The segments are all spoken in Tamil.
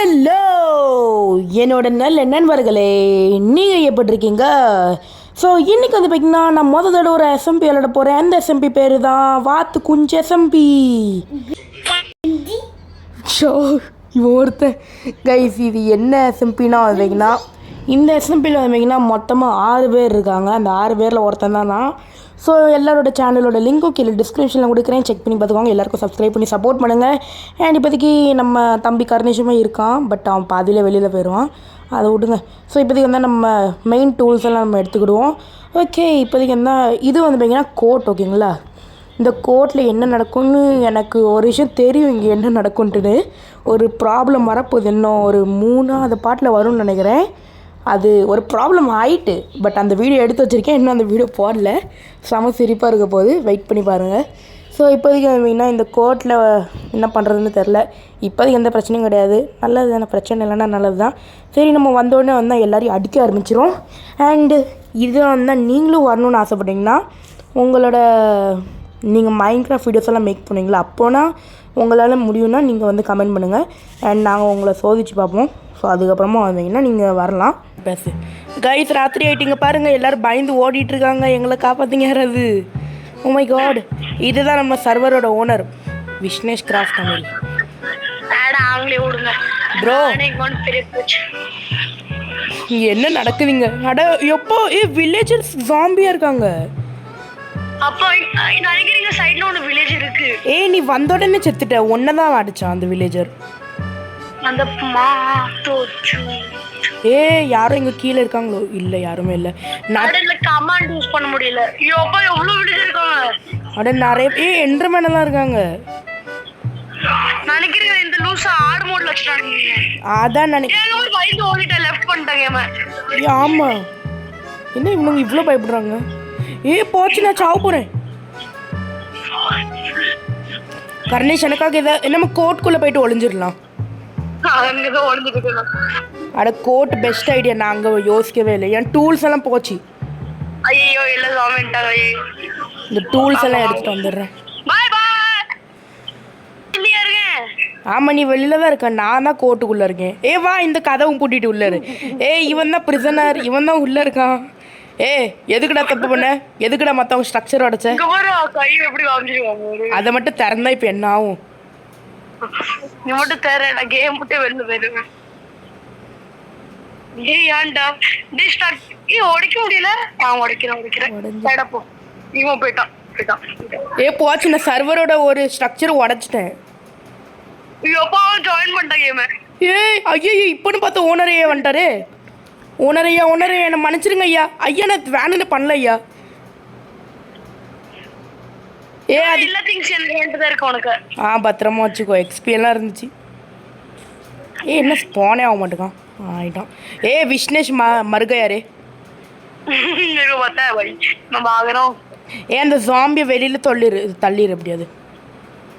ஹலோ என்னோட நல்ல நண்பர்களே, நீங்கள் எப்படி இருக்கீங்க? ஸோ இன்றைக்கி வந்து பார்த்திங்கன்னா நான் தடவை ஒரு எஸ்எம்பி விளையாட போகிறேன். அந்த எஸ்எம்பி பேர் தான் வாத்து குஞ்சு எஸ்எம்பி. ஷோ இவன் ஒருத்தன் கைஸ், இது என்ன எஸ்எம்பினா வந்தீங்கன்னா இந்த எஸ்எம்பியில் வந்தீங்கன்னா மொத்தமாக 6 பேர் இருக்காங்க. அந்த 6 பேரில் ஒருத்தன் தான் நான். ஸோ எல்லாரோட சேனலோட லிங்க்கும் கீழே டிஸ்கிரிப்ஷனில் கொடுக்குறேன், செக் பண்ணி பார்த்துக்கோங்க. எல்லாருக்கும் சப்ஸ்கிரைப் பண்ணி சப்போர்ட் பண்ணுங்கள். அண்ட் இப்போதைக்கு நம்ம தம்பி கருணேஷுமே இருக்கான், பட் அவன் பாதியில் வெளியில் போயிடுவான், அதை விடுங்க. ஸோ இப்போதைக்கு வந்து நம்ம மெயின் டூல்ஸ் எல்லாம் நம்ம எடுத்துக்கிடுவோம். ஓகே, இப்போதைக்கு என்ன இது வந்து பார்த்திங்கன்னா கோட். ஓகேங்களா, இந்த கோர்ட்டில் என்ன நடக்கும்னு எனக்கு ஒரு விஷயம் தெரியும், இங்கே என்ன நடக்கும்ன்ட்டுன்னு. ஒரு ப்ராப்ளம் வரப்போகுது, இன்னும் ஒரு 3ஆவது பாட்டில் வரும்னு நினைக்கிறேன். அது ஒரு ப்ராப்ளம் ஆகிட்டு, பட் அந்த வீடியோ எடுத்து வச்சுருக்கேன், இன்னும் அந்த வீடியோ போடல. செம சிரிப்பாக இருக்க போது, வெயிட் பண்ணி பாருங்கள். ஸோ இப்போதைக்கு வந்தீங்கன்னா இந்த கோர்ட்டில் என்ன பண்ணுறதுன்னு தெரில. இப்போதைக்கு எந்த பிரச்சனையும் கிடையாது, நல்லது தானே, பிரச்சனை இல்லைன்னா நல்லது தான். சரி, நம்ம வந்தோடனே வந்தால் எல்லோரையும் அடிக்க ஆரம்பிச்சிரும். அண்டு இது வந்தால் நீங்களும் வரணும்னு ஆசைப்பட்டீங்கன்னா உங்களோட நீங்கள் மைன்கிராஃப்ட் வீடியோஸ் எல்லாம் மேக் பண்ணுவீங்களா, அப்போனா உங்களால் முடியும்னா நீங்கள் வந்து கமெண்ட் பண்ணுங்கள். அண்ட் நாங்கள் உங்களை சோதிச்சு பார்ப்போம். ஸோ அதுக்கப்புறமா வந்தீங்கன்னா நீங்கள் வரலாம். பேசு கைஸ், ராத்திரி ஆகிட்டிங்க பாருங்கள், எல்லோரும் பயந்து ஓடிட்டுருக்காங்க, எங்களை காப்பாற்றிங்க யாராவது. ஓ மை காட், இதுதான் நம்ம சர்வரோட ஓனர் விஷ்ணேஷ் கிராஃப்ட் தமிழ். ப்ரோ இங்கே என்ன நடக்குதுங்க? அட எப்போ வில்லேஜர்ஸ் ஜாம்பியாக இருக்காங்க. அப்போ நினைக்கிறீங்க சைடுல ஒரு வில்லேஜ் இருக்கு. நீ வந்த உடனே செத்துட்ட, ஒன்னதான் அடிச்சான் அந்த வில்லேஜர். அந்த யாரும் இங்க கீழே இருக்காங்களோ? இல்ல, யாருமே இல்ல. நான் கமாண்ட் யூஸ் பண்ண முடியல. யோப்பா எவ்வளவு வில்லேஜ் இருக்காங்க. அட நிறைய என்டர்மேன் எல்லாம் இருக்காங்க. நினைக்கிறீங்க இந்த லூசா ஆட் மோட்ல வச்சிட்டாங்க. அதான் நினைக்கிறேன், ஒரு வைல்ட் ஓடிட்ட லெஃப்ட் பண்ணிட்டாங்க. ஆமா, என்ன இவங்க இவ்வளவு பயப்படுறாங்க? போச்சு, நான் சாவ போறேன். கர்ணேஷ் எனக்காக நம்ம கோர்ட்டுக்குள்ள போயிட்டு ஒளிஞ்சிடலாம். அட கோர்ட் பெஸ்ட் ஐடியா, நாங்கள் யோசிக்கவே இல்லை. என் டூல்ஸ் எல்லாம் போச்சு. ஐயோ எல்லாம் இந்த டூல்ஸ் எல்லாம் எடுத்துட்டு வந்துடுறேன். ஆமா, நீ வெளியில தான் இருக்க, நான் தான் கோர்ட்டுக்குள்ள இருக்கேன். வா, இந்த கதவும் பூட்டிட்டு உள்ள இரு. இவன் தான் பிரிசனர், இவன் தான் உள்ள இருக்கான். எதுக்குடா தப்பு பண்ண? எதுக்குடா மற்றவங்க ஸ்ட்ரக்சர் உடச்ச? அதை மட்டும் திறந்தா இப்போ என்ன ஆகும்? நீ மட்டும் தர, நான் கேம் விட்டு வெளில போயிடுவேன். ஏன்டா உடைக்க முடியல? நான் உடைக்கிறேன். இவன் போயிட்டான். போச்சு, நான் சர்வரோட ஒரு ஸ்ட்ரக்சர் உடைச்சிட்டேன். ஜாயின் பண்ணிட்டேன் கேம். ஐயோ, இப்போன்னு பார்த்து ஓனரையே வந்துட்டாரு. ஓனர் ஐயா என்னை மன்னிச்சிருங்க ஐயா. ஐயா, நான் வேணுன்னு பண்ணல ஐயா. அது இல்ல திங்ஸ் என்கிட்ட இருக்கு உனக்கு. பத்திரமா வச்சுக்கோ, எக்ஸ்பி எல்லாம் இருந்துச்சு. என்ன ஸ்பானே ஆக மாட்டேங்கான், ஆயிட்டான். விஷ்ணேஷ் மருகையாரே, அந்த ஜாம்பியை வெளியில தள்ளிடு எப்படியாது.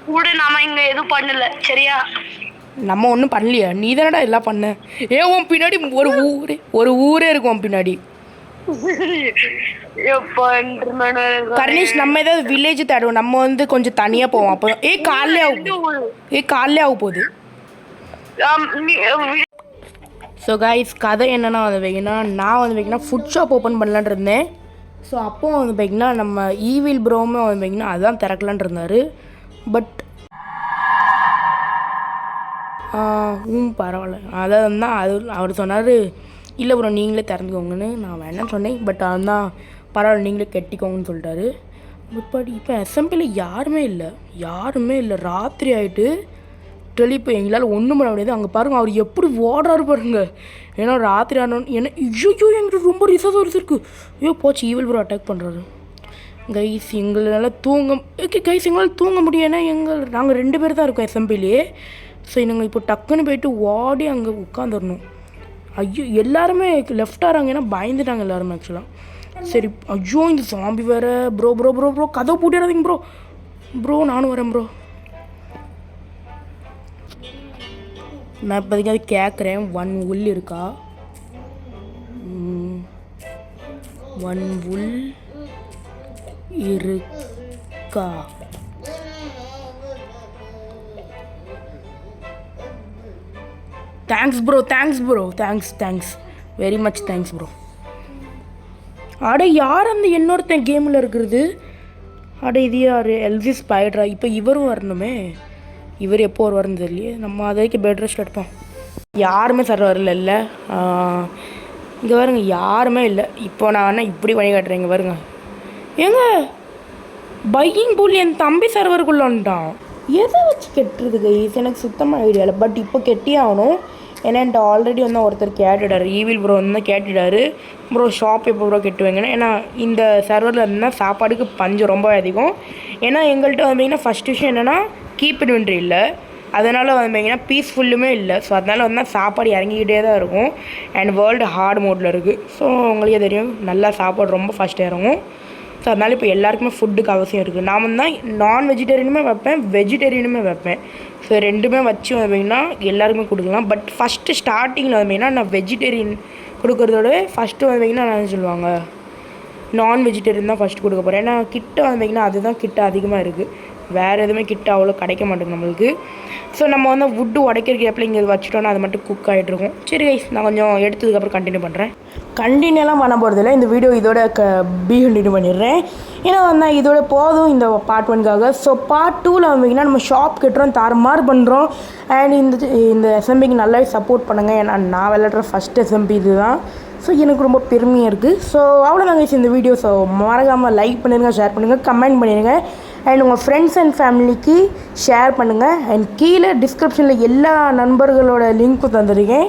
கூட நாம இங்க எதுவும் பண்ணல, சரியா? நம்ம ஒன்றும் பண்ணலையா? நீ தானடா எல்லாம் பண்ண. உன் பின்னாடி ஒரு ஊரே இருக்கும் உன் பின்னாடி. கர்ணேஷ், நம்ம ஏதாவது வில்லேஜ் தேடுவோம், நம்ம வந்து கொஞ்சம் தனியாக போவோம். அப்போ காலையே ஆக போகுது. ஸோ கைஸ், கதை என்னென்னா வந்து வைங்கன்னா, நான் வந்து வைங்கன்னா ஃபுட் ஷாப் ஓப்பன் பண்ணலான் இருந்தேன். ஸோ அப்போ வந்து பார்த்திங்கன்னா நம்ம ஈவில் ப்ரோமே வந்து பார்த்திங்கன்னா அதுதான் திறக்கலான் இருந்தார். பட் பரவாயில்ல, அதான் அவர் சொன்னார், இல்லை ப்ரோ நீங்களே திறந்துக்கோங்கன்னு. நான் வேணான்னு சொன்னேன், பட் அதுதான் பரவாயில்ல நீங்களே கட்டிக்கோங்கன்னு சொல்லிட்டாரு. இப்போ எஸ்எம்பியில் யாருமே இல்லை. ராத்திரி ஆகிட்டு இப்போ எங்களால் ஒன்றும் பண்ண முடியாது. அங்கே பாருங்கள், அவர் எப்படி ஓடுறாரு பாருங்க. ஏன்னா ராத்திரி ஆனோன்னு என்ன எங்களுக்கு ரொம்ப ரிசோர்ஸ் இருக்குது. போச்சு, ஈவில் ப்ரோ அட்டாக் பண்ணுறாரு. கைஸ், எங்களால் தூங்க முடியும். ஏன்னா நாங்கள் 2 பேர் தான் இருக்கோம் எஸ்எம்பிலேயே. ஸோ நாங்கள் இப்போ டக்குன்னு போயிட்டு ஓடி அங்கே உட்காந்துடணும். ஐயோ, எல்லாருமே லெஃப்ட் ஆகிறாங்க, ஏன்னா பயந்துட்டாங்க எல்லாருமே ஆக்சுவலாக. சரி, ஐயோ இந்த சாம்பி வேறு. ப்ரோ கதவை பூட்டிடாதீங்க ப்ரோ, நானும் வரேன் ப்ரோ. நான் இப்போதைக்கு அது கேட்குறேன், 1 wool இருக்கா? 1 wool இருக்கா? Thanks bro thanks very much thanks bro. அட யார் அந்த இன்னொருத்தன் கேமில் இருக்கிறது? அட இது யார்? எல்வி ஸ்பைடரா? இப்போ இவரும் வரணுமே. இவர் எப்போ வருவார்னு தெரியலையே. நம்ம அதைக்கு பெட் ரெஸ்ட் எடுப்போம். யாருமே சர்வரில் இல்லை. இங்கே பாருங்க யாருமே இல்லை. இப்போ நான் வேணா இப்படி வழி காட்டுறேன். இங்கே பாருங்க ஏங்க பைக்கிங் பூல் என் தம்பி சர்வருக்குள்ளே வந்துட்டான். எதை வச்சு கெட்டுறது கைஸ் எனக்கு சுத்தமாக ஐடியா இல்லை. பட் இப்போ கெட்டியே ஆகணும். ஏன்னா என்கிட்ட ஆல்ரெடி வந்து ஒருத்தர் கேட்டுட்டார். ஈவில் ப்ரோ வந்து கேட்டுட்டார், ப்ரோ ஷாப் எப்போ ப்ரோ கெட்டுவாங்கன்னு. ஏன்னா இந்த சர்வரில் இருந்தால் சாப்பாடுக்கு பஞ்சம் ரொம்ப அதிகம். ஏன்னா எங்கள்கிட்ட வந்தீங்கன்னா ஃபஸ்ட் விஷயம் என்னென்னா கீப் இன்வென்ட்ரி இல்லை. அதனால் வந்தீங்கன்னா பீஸ்ஃபுல்லுமே இல்லை. ஸோ அதனால் வந்து சாப்பாடு இறங்கிக்கிட்டே தான் இருக்கும். அண்ட் வேர்ல்டு ஹார்ட் மோடில் இருக்குது. ஸோ உங்களுக்கே தெரியும் நல்லா சாப்பாடு ரொம்ப ஃபஸ்ட்டு இறங்கும். ஸோ அதனால் இப்போ எல்லாருக்குமே ஃபுட்டுக்கு அவசியம் இருக்குது. நான் தான் நான் வெஜிடேரியனுமே வைப்பேன், வெஜிடேரியனுமே வைப்பேன். ஸோ ரெண்டுமே வச்சு வந்தீங்கன்னா எல்லாருக்குமே கொடுக்கலாம். பட் ஃபஸ்ட்டு ஸ்டார்டிங்கில் வந்தீங்கன்னா நான் வெஜிடேரியன் கொடுக்குறதோட ஃபஸ்ட்டு வந்தீங்கன்னா நான் சொல்லுவாங்க நான் வெஜிடேரியன் தான் ஃபஸ்ட்டு கொடுக்க போகிறேன். ஏன்னா கிட்ட வந்தீங்கன்னா அதுதான் கிட்ட அதிகமாக இருக்குது. வேறு எதுவுமே கிட்ட அவ்வளோ கிடைக்க மாட்டேங்குது நம்மளுக்கு. ஸோ நம்ம வந்து வுட்டு உடைக்கிறதுக்கு எப்போ இங்கே வச்சுட்டோன்னா அது மட்டும் குக் ஆகிட்ருக்கும். சரி கைஸ் நான் கொஞ்சம் எடுத்ததுக்கப்புறம் கண்டினியூ பண்ணுறேன். கண்டினியூலாம் பண்ண போகிறதில்ல. இந்த வீடியோ இதோட கண்டினியூ பண்ணிடுறேன். ஏன்னா வந்து இதோட போதும் இந்த பார்ட் 1க்காக. ஸோ பார்ட் 2ல் வந்தீங்கன்னா நம்ம ஷாப் கட்டுறோம், தாறுமாறு பண்ணுறோம். அண்ட் இந்த எஸ்எம்பிக்கு நல்லாவே சப்போர்ட் பண்ணுங்கள். ஏன்னா நான் விளையாடுற ஃபஸ்ட் எஸ்எம்பி இது தான். ஸோ எனக்கு ரொம்ப பெருமையாக இருக்குது. ஸோ அவ்வளோதாங்க இந்த வீடியோ. ஸோ மறக்காமல் லைக் பண்ணிடுங்க, ஷேர் பண்ணுங்கள், கமெண்ட் பண்ணிடுங்க. அண்ட் உங்கள் ஃப்ரெண்ட்ஸ் அண்ட் ஃபேமிலிக்கு ஷேர் பண்ணுங்கள். அண்ட் கீழே டிஸ்கிரிப்ஷனில் எல்லா நண்பர்களோட லிங்க்கும் தந்துருக்கேன்.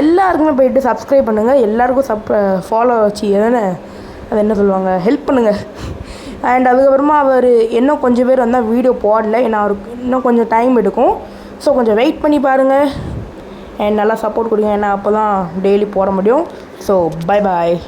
எல்லாருக்குமே போய்ட்டு சப்ஸ்கிரைப் பண்ணுங்கள். எல்லாருக்கும் ஃபாலோ வச்சு எதானே அது என்ன சொல்லுவாங்க ஹெல்ப் பண்ணுங்கள். அண்ட் அதுக்கப்புறமா அவர் இன்னும் கொஞ்சம் பேர் வந்தால் வீடியோ போடல. ஏன்னா அவருக்கு இன்னும் கொஞ்சம் டைம் எடுக்கும். ஸோ கொஞ்சம் வெயிட் பண்ணி பாருங்கள். அண்ட் நல்லா சப்போர்ட் கொடுங்க. ஏன்னா அப்போ தான் டெய்லி போட முடியும். So bye bye.